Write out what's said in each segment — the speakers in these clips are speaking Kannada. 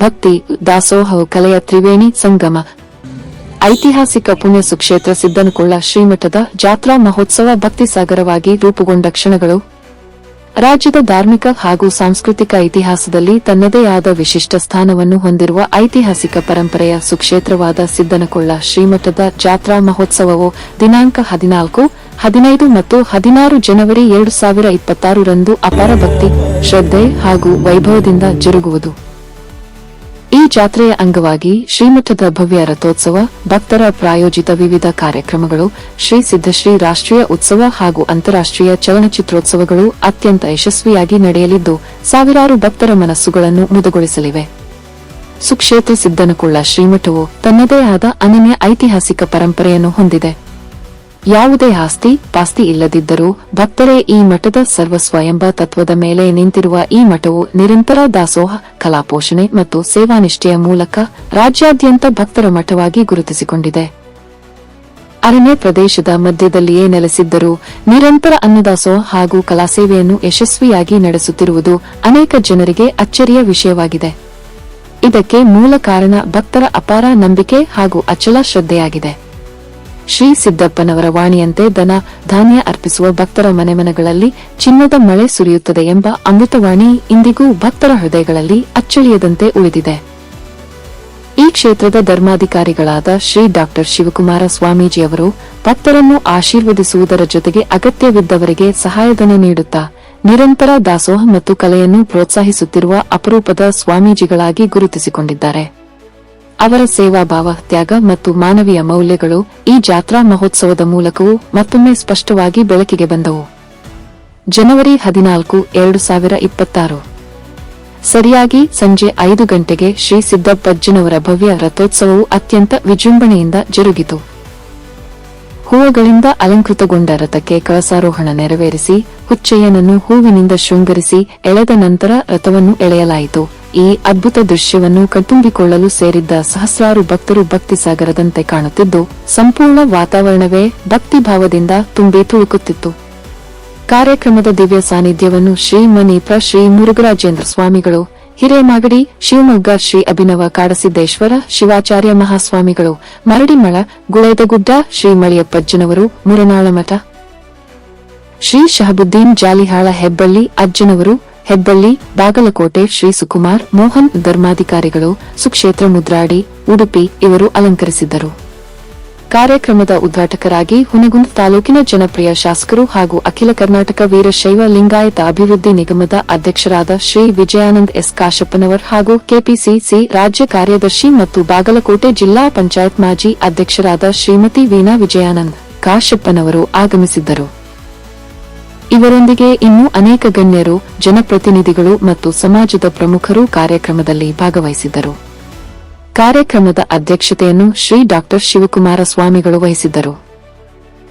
ಭಕ್ತಿ ದಾಸೋಹವು ಕಲೆಯ ತ್ರಿವೇಣಿ ಸಂಗಮ. ಐತಿಹಾಸಿಕ ಪುಣ್ಯ ಸುಕ್ಷೇತ್ರ ಸಿದ್ದನಕೊಳ್ಳ ಶ್ರೀಮಠದ ಜಾತ್ರಾ ಮಹೋತ್ಸವ ಭಕ್ತಿಸಾಗರವಾಗಿ ರೂಪುಗೊಂಡ ಕ್ಷಣಗಳು. ರಾಜ್ಯದ ಧಾರ್ಮಿಕ ಹಾಗೂ ಸಾಂಸ್ಕೃತಿಕ ಇತಿಹಾಸದಲ್ಲಿ ತನ್ನದೇ ಆದ ವಿಶಿಷ್ಟ ಸ್ಥಾನವನ್ನು ಹೊಂದಿರುವ ಐತಿಹಾಸಿಕ ಪರಂಪರೆಯ ಸುಕ್ಷೇತ್ರವಾದ ಸಿದ್ದನಕೊಳ್ಳ ಶ್ರೀಮಠದ ಜಾತ್ರಾ ಮಹೋತ್ಸವವು ದಿನಾಂಕ 14, 15 ಮತ್ತು 16 ಜನವರಿ 2026 ರಂದು ಅಪಾರ ಭಕ್ತಿ, ಶ್ರದ್ಧೆ ಹಾಗೂ ವೈಭವದಿಂದ ಜರುಗುವುದು. ಈ ಜಾತ್ರೆಯ ಅಂಗವಾಗಿ ಶ್ರೀಮಠದ ಭವ್ಯ ರಥೋತ್ಸವ, ಭಕ್ತರ ಪ್ರಾಯೋಜಿತ ವಿವಿಧ ಕಾರ್ಯಕ್ರಮಗಳು, ಶ್ರೀ ಸಿದ್ದಶ್ರೀ ರಾಷ್ಟ್ರೀಯ ಉತ್ಸವ ಹಾಗೂ ಅಂತಾರಾಷ್ಟ್ರೀಯ ಚಲನಚಿತ್ರೋತ್ಸವಗಳು ಅತ್ಯಂತ ಯಶಸ್ವಿಯಾಗಿ ನಡೆಯಲಿದ್ದು, ಸಾವಿರಾರು ಭಕ್ತರ ಮನಸ್ಸುಗಳನ್ನು ಮುದಗೊಳಿಸಲಿವೆ. ಸುಕ್ಷೇತ್ರ ಸಿದ್ದನಕೊಳ್ಳ ಶ್ರೀಮಠವು ತನ್ನದೇ ಆದ ಅನನ್ಯ ಐತಿಹಾಸಿಕ ಪರಂಪರೆಯನ್ನು ಹೊಂದಿದೆ. ಯಾವುದೇ ಆಸ್ತಿ ಪಾಸ್ತಿ ಇಲ್ಲದಿದ್ದರೂ ಭಕ್ತರೇ ಈ ಮಠದ ಸರ್ವಸ್ವ ಎಂಬ ತತ್ವದ ಮೇಲೆ ನಿಂತಿರುವ ಈ ಮಠವು ನಿರಂತರ ದಾಸೋಹ, ಕಲಾಪೋಷಣೆ ಮತ್ತು ಸೇವಾನಿಷ್ಠೆಯ ಮೂಲಕ ರಾಜ್ಯಾದ್ಯಂತ ಭಕ್ತರ ಮಠವಾಗಿ ಗುರುತಿಸಿಕೊಂಡಿದೆ. ಅರಣ್ಯ ಪ್ರದೇಶದ ಮಧ್ಯದಲ್ಲಿಯೇ ನೆಲೆಸಿದ್ದರೂ ನಿರಂತರ ಅನ್ನದಾಸೋಹ ಹಾಗೂ ಕಲಾಸೇವೆಯನ್ನು ಯಶಸ್ವಿಯಾಗಿ ನಡೆಸುತ್ತಿರುವುದು ಅನೇಕ ಜನರಿಗೆ ಅಚ್ಚರಿಯ ವಿಷಯವಾಗಿದೆ. ಇದಕ್ಕೆ ಮೂಲ ಕಾರಣ ಭಕ್ತರ ಅಪಾರ ನಂಬಿಕೆ ಹಾಗೂ ಅಚಲ ಶ್ರದ್ಧೆಯಾಗಿದೆ. ಶ್ರೀ ಸಿದ್ದಪ್ಪನವರ ವಾಣಿಯಂತೆ ಧನ ಧಾನ್ಯ ಅರ್ಪಿಸುವ ಭಕ್ತರ ಮನೆಮನಗಳಲ್ಲಿ ಚಿನ್ನದ ಮಳೆ ಸುರಿಯುತ್ತದೆ ಎಂಬ ಅಮೃತವಾಣಿ ಇಂದಿಗೂ ಭಕ್ತರ ಹೃದಯಗಳಲ್ಲಿ ಅಚ್ಚಳಿಯದಂತೆ ಉಳಿದಿದೆ. ಈ ಕ್ಷೇತ್ರದ ಧರ್ಮಾಧಿಕಾರಿಗಳಾದ ಶ್ರೀ ಡಾ ಶಿವಕುಮಾರ ಸ್ವಾಮೀಜಿಯವರು ಭಕ್ತರನ್ನು ಆಶೀರ್ವದಿಸುವುದರ ಜೊತೆಗೆ ಅಗತ್ಯವಿದ್ದವರಿಗೆ ಸಹಾಯಧನ ನೀಡುತ್ತಾ ನಿರಂತರ ದಾಸೋಹ ಮತ್ತು ಕಲೆಯನ್ನು ಪ್ರೋತ್ಸಾಹಿಸುತ್ತಿರುವ ಅಪರೂಪದ ಸ್ವಾಮೀಜಿಗಳಾಗಿ ಗುರುತಿಸಿಕೊಂಡಿದ್ದಾರೆ. ಅವರ ಸೇವಾಭಾವ, ತ್ಯಾಗ ಮತ್ತು ಮಾನವೀಯ ಮೌಲ್ಯಗಳು ಈ ಜಾತ್ರಾ ಮಹೋತ್ಸವದ ಮೂಲಕವೂ ಮತ್ತೊಮ್ಮೆ ಸ್ಪಷ್ಟವಾಗಿ ಬೆಳಕಿಗೆ ಬಂದವು. ಜನವರಿ 14, 2026 ಸರಿಯಾಗಿ ಸಂಜೆ 5 ಗಂಟೆಗೆ ಶ್ರೀ ಸಿದ್ದಪ್ಪಜ್ಜನವರ ಭವ್ಯ ರಥೋತ್ಸವವು ಅತ್ಯಂತ ವಿಜೃಂಭಣೆಯಿಂದ ಜರುಗಿತು. ಹೂವುಗಳಿಂದ ಅಲಂಕೃತಗೊಂಡ ರಥಕ್ಕೆ ಕಳಸಾರೋಹಣ ನೆರವೇರಿಸಿ ಹುಚ್ಚಯ್ಯನನ್ನು ಹೂವಿನಿಂದ ಶೃಂಗರಿಸಿ ಎಳೆದ ನಂತರ ರಥವನ್ನು ಎಳೆಯಲಾಯಿತು. ಈ ಅದ್ಭುತ ದೃಶ್ಯವನ್ನು ಕಣ್ತುಂಬಿಕೊಳ್ಳಲು ಸೇರಿದ್ದ ಸಹಸ್ರಾರು ಭಕ್ತರು ಭಕ್ತಿಸಾಗರದಂತೆ ಕಾಣುತ್ತಿದ್ದು, ಸಂಪೂರ್ಣ ವಾತಾವರಣವೇ ಭಕ್ತಿಭಾವದಿಂದ ತುಂಬಿ ತುಳುಕುತ್ತಿತ್ತು. ಕಾರ್ಯಕ್ರಮದ ದಿವ್ಯ ಸಾನ್ನಿಧ್ಯವನ್ನು ಶ್ರೀ ಮನೀಪ್ರ ಶ್ರೀ ಮುರುಘರಾಜೇಂದ್ರ ಸ್ವಾಮಿಗಳು, ಹಿರೇಮಾಗಡಿ ಶಿವಮೊಗ್ಗ ಶ್ರೀ ಅಭಿನವ ಕಾಡಸಿದ್ದೇಶ್ವರ ಶಿವಾಚಾರ್ಯ ಮಹಾಸ್ವಾಮಿಗಳು, ಮರಡಿಮಳ ಗುಳೇದಗುಡ್ಡ ಶ್ರೀ ಮಳಿಯಪ್ಪಜ್ಜನವರು, ಮುರನಾಳಮಠ ಶ್ರೀ ಶಹಬುದ್ದೀನ್ ಜಾಲಿಹಾಳ ಹೆಬ್ಬಳ್ಳಿ ಅಜ್ಜನವರು, ಹೆಬ್ಬಳ್ಳಿ ಬಾಗಲಕೋಟೆ ಶ್ರೀ ಸುಕುಮಾರ್ ಮೋಹನ್ ಧರ್ಮಾಧಿಕಾರಿಗಳು, ಸುಕ್ಷೇತ್ರ ಮುದ್ರಾಡಿ ಉಡುಪಿ ಇವರು ಅಲಂಕರಿಸಿದ್ದರು. ಕಾರ್ಯಕ್ರಮದ ಉದ್ಘಾಟಕರಾಗಿ ಹುನಗುಂದ ತಾಲೂಕಿನ ಜನಪ್ರಿಯ ಶಾಸಕರು ಹಾಗೂ ಅಖಿಲ ಕರ್ನಾಟಕ ವೀರಶೈವ ಲಿಂಗಾಯತ ಅಭಿವೃದ್ಧಿ ನಿಗಮದ ಅಧ್ಯಕ್ಷರಾದ ಶ್ರೀ ವಿಜಯಾನಂದ್ ಎಸ್ ಕಾಶಪ್ಪನವರ್ ಹಾಗೂ ಕೆಪಿಸಿಸಿ ರಾಜ್ಯ ಕಾರ್ಯದರ್ಶಿ ಮತ್ತು ಬಾಗಲಕೋಟೆ ಜಿಲ್ಲಾ ಪಂಚಾಯತ್ ಮಾಜಿ ಅಧ್ಯಕ್ಷರಾದ ಶ್ರೀಮತಿ ವೀಣಾ ವಿಜಯಾನಂದ್ ಕಾಶಪ್ಪನವರು ಆಗಮಿಸಿದ್ದರು. ಇವರೊಂದಿಗೆ ಇನ್ನೂ ಅನೇಕ ಗಣ್ಯರು, ಜನಪ್ರತಿನಿಧಿಗಳು ಮತ್ತು ಸಮಾಜದ ಪ್ರಮುಖರು ಕಾರ್ಯಕ್ರಮದಲ್ಲಿ ಭಾಗವಹಿಸಿದ್ದರು. ಕಾರ್ಯಕ್ರಮದ ಅಧ್ಯಕ್ಷತೆಯನ್ನು ಶ್ರೀ ಡಾ ಶಿವಕುಮಾರ ಸ್ವಾಮಿಗಳು ವಹಿಸಿದ್ದರು.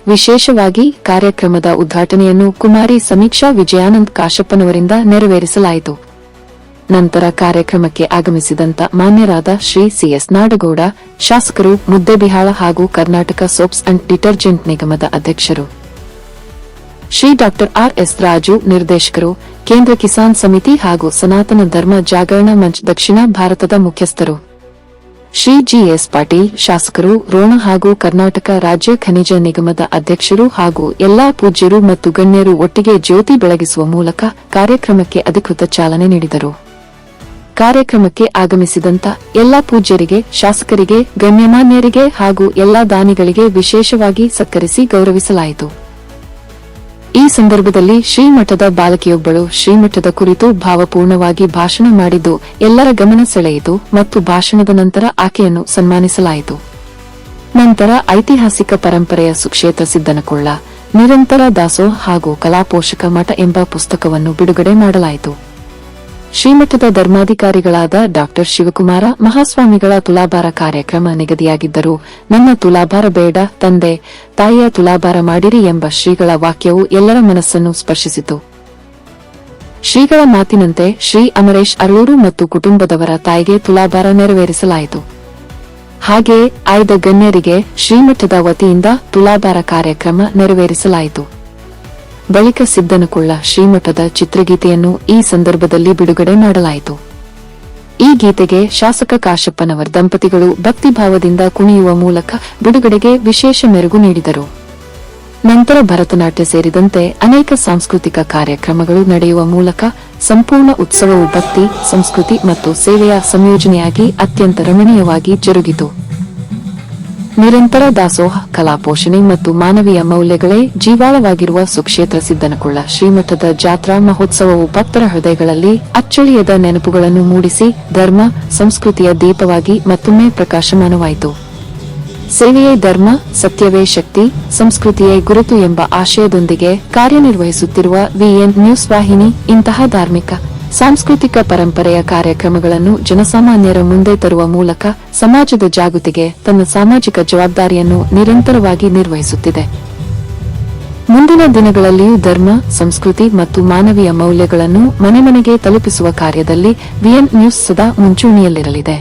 ವಿಶೇಷವಾಗಿ ಕಾರ್ಯಕ್ರಮದ ಉದ್ಘಾಟನೆಯನ್ನು ಕುಮಾರಿ ಸಮೀಕ್ಷಾ ವಿಜಯಾನಂದ್ ಕಾಶಪ್ಪನವರಿಂದ ನೆರವೇರಿಸಲಾಯಿತು. ನಂತರ ಕಾರ್ಯಕ್ರಮಕ್ಕೆ ಆಗಮಿಸಿದಂತ ಮಾನ್ಯರಾದ ಶ್ರೀ ಸಿಎಸ್ ನಾಡಗೌಡ, ಶಾಸಕರು, ಮುದ್ದೇಬಿಹಾಳ ಹಾಗೂ ಕರ್ನಾಟಕ ಸೋಪ್ಸ್ ಅಂಡ್ ಡಿಟರ್ಜೆಂಟ್ ನಿಗಮದ ಅಧ್ಯಕ್ಷರು, ಶ್ರೀ ಡಾ ಆರ್.ಎಸ್. ರಾಜು, ನಿರ್ದೇಶಕರು, ಕೇಂದ್ರ ಕಿಸಾನ್ ಸಮಿತಿ ಹಾಗೂ ಸನಾತನ ಧರ್ಮ ಜಾಗರಣ ಮಂಚ್ ದಕ್ಷಿಣ ಭಾರತದ ಮುಖ್ಯಸ್ಥರು, ಶ್ರೀ ಜಿ.ಎಸ್. ಪಾಟೀಲ್, ಶಾಸಕರು, ರೋಣ ಹಾಗೂ ಕರ್ನಾಟಕ ರಾಜ್ಯ ಖನಿಜ ನಿಗಮದ ಅಧ್ಯಕ್ಷರು ಹಾಗೂ ಎಲ್ಲಾ ಪೂಜ್ಯರು ಮತ್ತು ಗಣ್ಯರು ಒಟ್ಟಿಗೆ ಜ್ಯೋತಿ ಬೆಳಗಿಸುವ ಮೂಲಕ ಕಾರ್ಯಕ್ರಮಕ್ಕೆ ಅಧಿಕೃತ ಚಾಲನೆ ನೀಡಿದರು. ಕಾರ್ಯಕ್ರಮಕ್ಕೆ ಆಗಮಿಸಿದಂತ ಎಲ್ಲಾ ಪೂಜ್ಯರಿಗೆ, ಶಾಸಕರಿಗೆ, ಗಣ್ಯಮಾನ್ಯರಿಗೆ ಹಾಗೂ ಎಲ್ಲಾ ದಾನಿಗಳಿಗೆ ವಿಶೇಷವಾಗಿ ಸತ್ಕರಿಸಿ ಗೌರವಿಸಲಾಯಿತು. ಈ ಸಂದರ್ಭದಲ್ಲಿ ಶ್ರೀಮಠದ ಬಾಲಕಿಯೊಬ್ಬಳು ಶ್ರೀಮಠದ ಕುರಿತು ಭಾವಪೂರ್ಣವಾಗಿ ಭಾಷಣ ಮಾಡಿದ್ದು ಎಲ್ಲರ ಗಮನ ಸೆಳೆಯಿತು ಮತ್ತು ಭಾಷಣದ ನಂತರ ಆಕೆಯನ್ನು ಸನ್ಮಾನಿಸಲಾಯಿತು. ನಂತರ ಐತಿಹಾಸಿಕ ಪರಂಪರೆಯ ಸುಕ್ಷೇತ್ರ ಸಿದ್ದನಕೊಳ್ಳ, ನಿರಂತರ ದಾಸೋಹ ಹಾಗೂ ಕಲಾಪೋಷಕ ಮಠ ಎಂಬ ಪುಸ್ತಕವನ್ನು ಬಿಡುಗಡೆ ಮಾಡಲಾಯಿತು. ಶ್ರೀಮಠದ ಧರ್ಮಾಧಿಕಾರಿಗಳಾದ ಡಾ ಶಿವಕುಮಾರ ಮಹಾಸ್ವಾಮಿಗಳ ತುಲಾಭಾರ ಕಾರ್ಯಕ್ರಮ ನಿಗದಿಯಾಗಿದ್ದರೂ ನನ್ನ ತುಲಾಭಾರ ಬೇಡ, ತಂದೆ ತಾಯಿಯ ತುಲಾಭಾರ ಮಾಡಿರಿ ಎಂಬ ಶ್ರೀಗಳ ವಾಕ್ಯವು ಎಲ್ಲರ ಮನಸ್ಸನ್ನು ಸ್ಪರ್ಶಿಸಿತು. ಶ್ರೀಗಳ ಮಾತಿನಂತೆ ಶ್ರೀ ಅಮರೇಶ್ ಅರಳೂರು ಮತ್ತು ಕುಟುಂಬದವರ ತಾಯಿಗೆ ತುಲಾಭಾರ ನೆರವೇರಿಸಲಾಯಿತು. ಹಾಗೆಯೇ ಆಯ್ದ ಗಣ್ಯರಿಗೆ ಶ್ರೀಮಠದ ವತಿಯಿಂದ ತುಲಾಭಾರ ಕಾರ್ಯಕ್ರಮ ನೆರವೇರಿಸಲಾಯಿತು. ಬಳಿಕ ಸಿದ್ದನಕೊಳ್ಳ ಶ್ರೀಮಠದ ಚಿತ್ರಗೀತೆಯನ್ನು ಈ ಸಂದರ್ಭದಲ್ಲಿ ಬಿಡುಗಡೆ ಮಾಡಲಾಯಿತು. ಈ ಗೀತೆಗೆ ಶಾಸಕ ಕಾಶಪ್ಪನವರ್ ದಂಪತಿಗಳು ಭಕ್ತಿಭಾವದಿಂದ ಕುಣಿಯುವ ಮೂಲಕ ಬಿಡುಗಡೆಗೆ ವಿಶೇಷ ಮೆರುಗು ನೀಡಿದರು. ನಂತರ ಭರತನಾಟ್ಯ ಸೇರಿದಂತೆ ಅನೇಕ ಸಾಂಸ್ಕೃತಿಕ ಕಾರ್ಯಕ್ರಮಗಳು ನಡೆಯುವ ಮೂಲಕ ಸಂಪೂರ್ಣ ಉತ್ಸವವು ಭಕ್ತಿ, ಸಂಸ್ಕೃತಿ ಮತ್ತು ಸೇವೆಯ ಸಂಯೋಜನೆಯಾಗಿ ಅತ್ಯಂತ ರಮಣೀಯವಾಗಿ ಜರುಗಿತು. ನಿರಂತರ ದಾಸೋಹ, ಕಲಾ ಪೋಷಣೆ ಮತ್ತು ಮಾನವೀಯ ಮೌಲ್ಯಗಳೇ ಜೀವಾಳವಾಗಿರುವ ಸುಕ್ಷೇತ್ರ ಸಿದ್ದನಕೊಳ್ಳ ಶ್ರೀಮಠದ ಜಾತ್ರಾ ಮಹೋತ್ಸವವು ಭಕ್ತರ ಹೃದಯಗಳಲ್ಲಿ ಅಚ್ಚಳಿಯದ ನೆನಪುಗಳನ್ನು ಮೂಡಿಸಿ ಧರ್ಮ, ಸಂಸ್ಕೃತಿಯ ದೀಪವಾಗಿ ಮತ್ತೊಮ್ಮೆ ಪ್ರಕಾಶಮಾನವಾಯಿತು. ಸೇವೆಯೇ ಧರ್ಮ, ಸತ್ಯವೇ ಶಕ್ತಿ, ಸಂಸ್ಕೃತಿಯೇ ಗುರುತು ಎಂಬ ಆಶಯದೊಂದಿಗೆ ಕಾರ್ಯನಿರ್ವಹಿಸುತ್ತಿರುವ ವಿಎನ್ ನ್ಯೂಸ್ ವಾಹಿನಿ ಇಂತಹ ಧಾರ್ಮಿಕ, ಸಾಂಸ್ಕೃತಿಕ ಪರಂಪರೆಯ ಕಾರ್ಯಕ್ರಮಗಳನ್ನು ಜನಸಾಮಾನ್ಯರ ಮುಂದೆ ತರುವ ಮೂಲಕ ಸಮಾಜದ ಜಾಗೃತಿಗೆ ತನ್ನ ಸಾಮಾಜಿಕ ಜವಾಬ್ದಾರಿಯನ್ನು ನಿರಂತರವಾಗಿ ನಿರ್ವಹಿಸುತ್ತಿದೆ. ಮುಂದಿನ ದಿನಗಳಲ್ಲಿಯೂ ಧರ್ಮ, ಸಂಸ್ಕೃತಿ ಮತ್ತು ಮಾನವೀಯ ಮೌಲ್ಯಗಳನ್ನು ಮನೆ ಮನೆಗೆ ತಲುಪಿಸುವ ಕಾರ್ಯದಲ್ಲಿ ವಿಎನ್ ನ್ಯೂಸ್ ಸದಾ ಮುಂಚೂಣಿಯಲ್ಲಿರಲಿದೆ.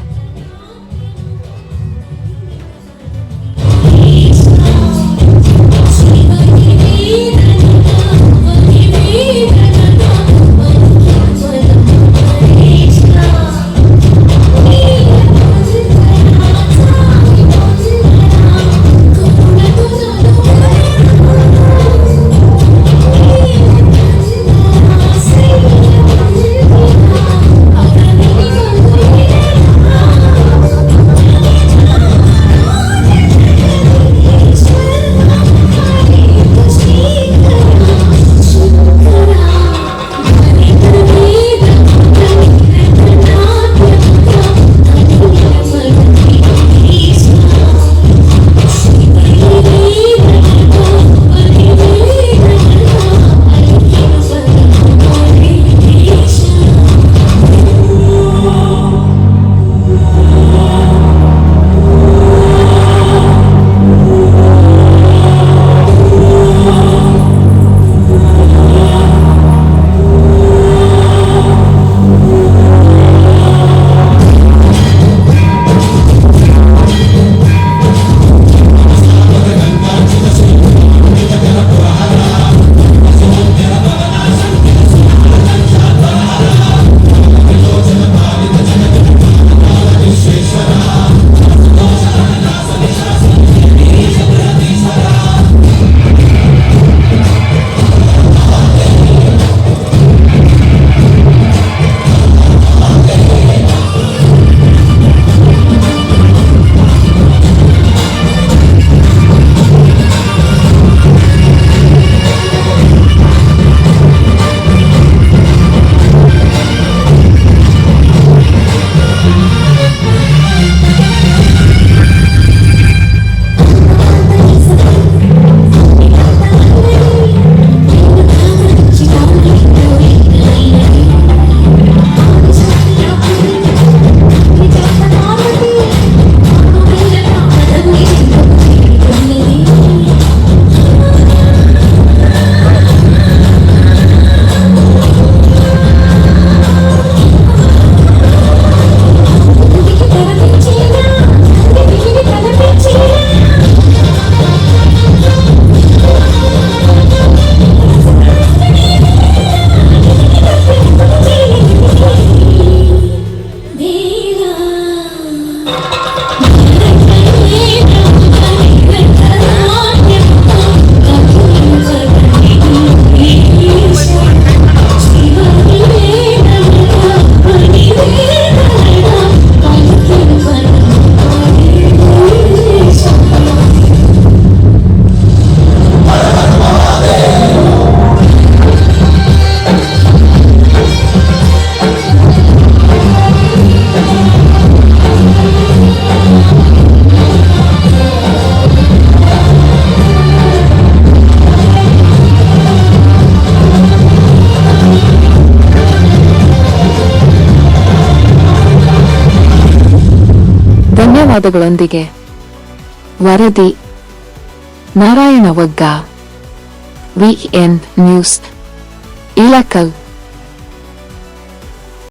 ಧನ್ಯವಾದಗಳೊಂದಿಗೆ ವರದಿ ನಾರಾಯಣ ವಗ್ಗ, ವಿಎನ್ ನ್ಯೂಸ್, ಇಳಕಲ್.